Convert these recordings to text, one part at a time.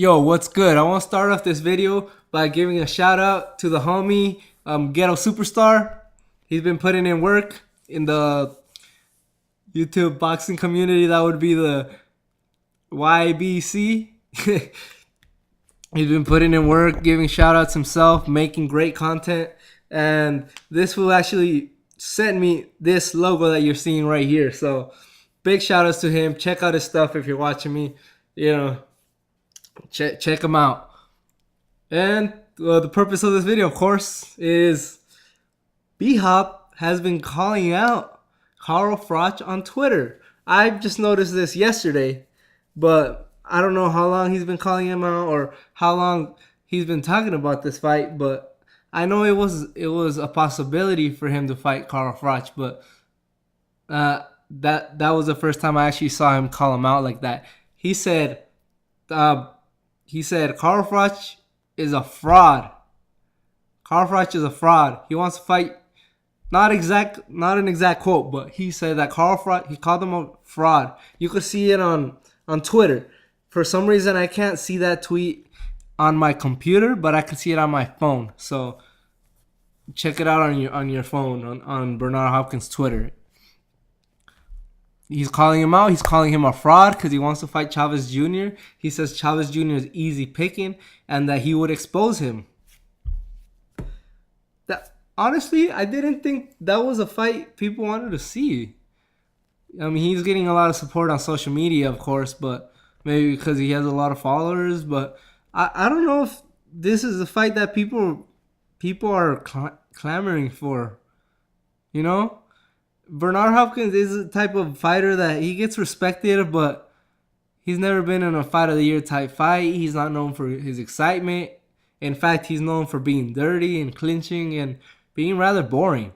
Yo, what's good? I want to start off this video by giving a shout out to the homie, Ghetto Superstar. He's been putting in work in the YouTube boxing community. That would be the YBC. He's been putting in work, giving shout outs himself, making great content. And this will actually send me this logo that you're seeing right here. So big shout outs to him. Check out his stuff if you're watching me. You know, check him out. And the purpose of this video, of course, is B-Hop has been calling out Carl Froch on Twitter. I just noticed this yesterday, but I don't know how long he's been calling him out or how long he's been talking about this fight. But I know it was a possibility for him to fight Carl Froch, but that was the first time I actually saw him call him out like that. He said Carl Froch is a fraud. Carl Froch is a fraud. He wants to fight. Not an exact quote, but he said that Carl Froch, he called him a fraud. You could see it on Twitter. For some reason, I can't see that tweet on my computer, but I can see it on my phone. So check it out on your phone on Bernard Hopkins' Twitter. He's calling him out. He's calling him a fraud because he wants to fight Chavez Jr. He says Chavez Jr. is easy picking and that he would expose him. Honestly, I didn't think that was a fight people wanted to see. I mean, he's getting a lot of support on social media, of course, but maybe because he has a lot of followers. But I don't know if this is a fight that people are clamoring for. You know? Bernard Hopkins is a type of fighter that he gets respected, but he's never been in a fight of the year type fight. He's not known for his excitement. In fact, he's known for being dirty and clinching and being rather boring.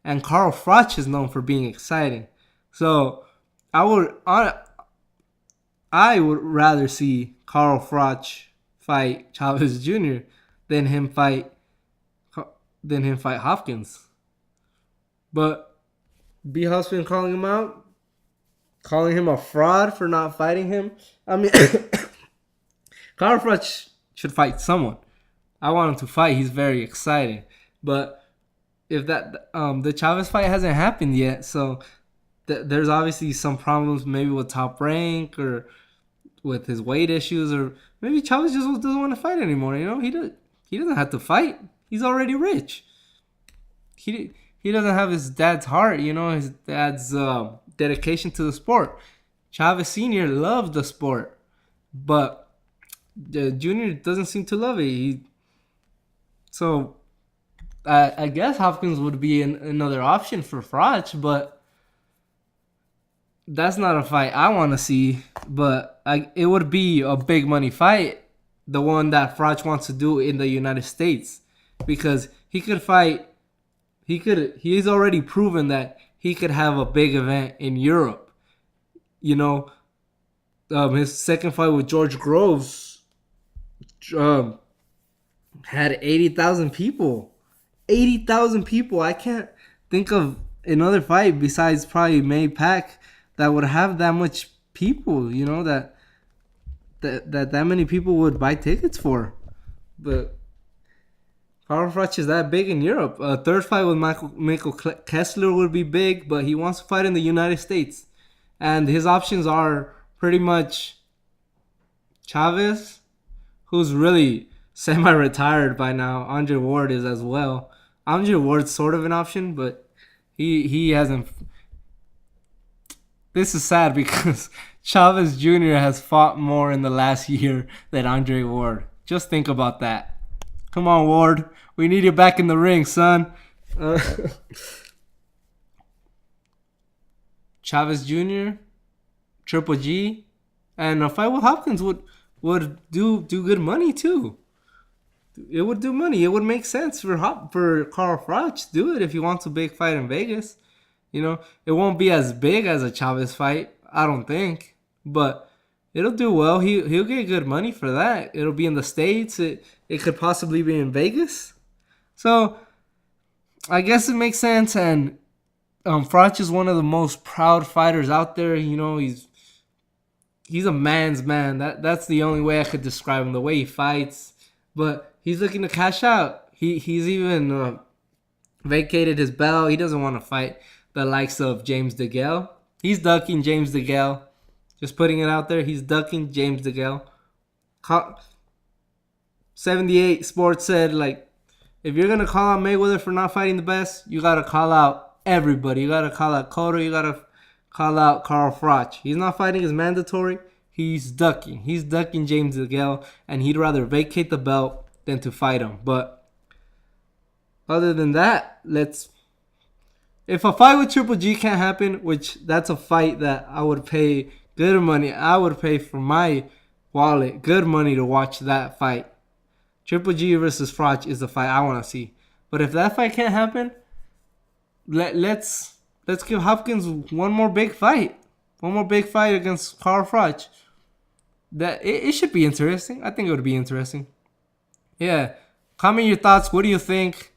And Carl Froch is known for being exciting. So I would rather see Carl Froch fight Chavez Jr. than him fight Hopkins. But B-Hop's been calling him out, calling him a fraud for not fighting him. I mean, Carl Froch should fight someone. I want him to fight. He's very exciting. But if the Chavez fight hasn't happened yet, so there's obviously some problems maybe with Top Rank or with his weight issues, or maybe Chavez just doesn't want to fight anymore. You know, he doesn't have to fight. He's already rich. He doesn't have his dad's heart, you know, his dad's dedication to the sport. Chavez Sr. loves the sport, but Junior doesn't seem to love it. So I guess Hopkins would be another option for Froch, but that's not a fight I want to see. But it would be a big money fight, the one that Froch wants to do in the United States, because he could fight. He's already proven that he could have a big event in Europe. You know, his second fight with George Groves had 80,000 people. 80,000 people. I can't think of another fight besides probably May Pack that would have that much people. You know, that many people would buy tickets for. But Carl Froch is that big in Europe. A third fight with Michael Kessler would be big, but he wants to fight in the United States. And his options are pretty much Chavez, who's really semi-retired by now. Andre Ward is as well. Andre Ward's sort of an option, but he hasn't. This is sad because Chavez Jr. has fought more in the last year than Andre Ward. Just think about that. Come on, Ward. We need you back in the ring, son. Chavez Jr., Triple G, and a fight with Hopkins would do good money too. It would do money. It would make sense for Carl Froch to do it if he wants a big fight in Vegas. You know, it won't be as big as a Chavez fight, I don't think, but it'll do well. He'll get good money for that. It'll be in the States. It could possibly be in Vegas. So I guess it makes sense. And Froch is one of the most proud fighters out there. You know, he's a man's man. That's the only way I could describe him. The way he fights, but he's looking to cash out. He's even vacated his belt. He doesn't want to fight the likes of James DeGale. He's ducking James DeGale. Just putting it out there. He's ducking James DeGale. 78 Sports said, like, if you're going to call out Mayweather for not fighting the best, you got to call out everybody. You got to call out Cotto. You got to call out Carl Froch. He's not fighting as mandatory. He's ducking. He's ducking James DeGale, and he'd rather vacate the belt than to fight him. But other than that, if a fight with Triple G can't happen, which that's a fight that I would pay good money. I would pay for my wallet good money to watch that fight. Triple G versus Froch is the fight I want to see. But if that fight can't happen, let's give Hopkins one more big fight. One more big fight against Carl Froch. It should be interesting. I think it would be interesting. Yeah. Comment your thoughts. What do you think?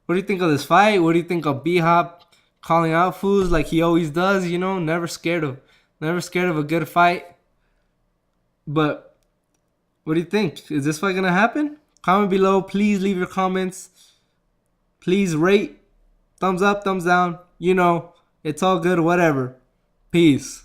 What do you think of this fight? What do you think of B-Hop calling out fools like he always does? You know, never scared of a good fight. But what do you think? Is this fight gonna happen? Comment below. Please leave your comments. Please rate. Thumbs up, thumbs down. You know, it's all good, whatever. Peace.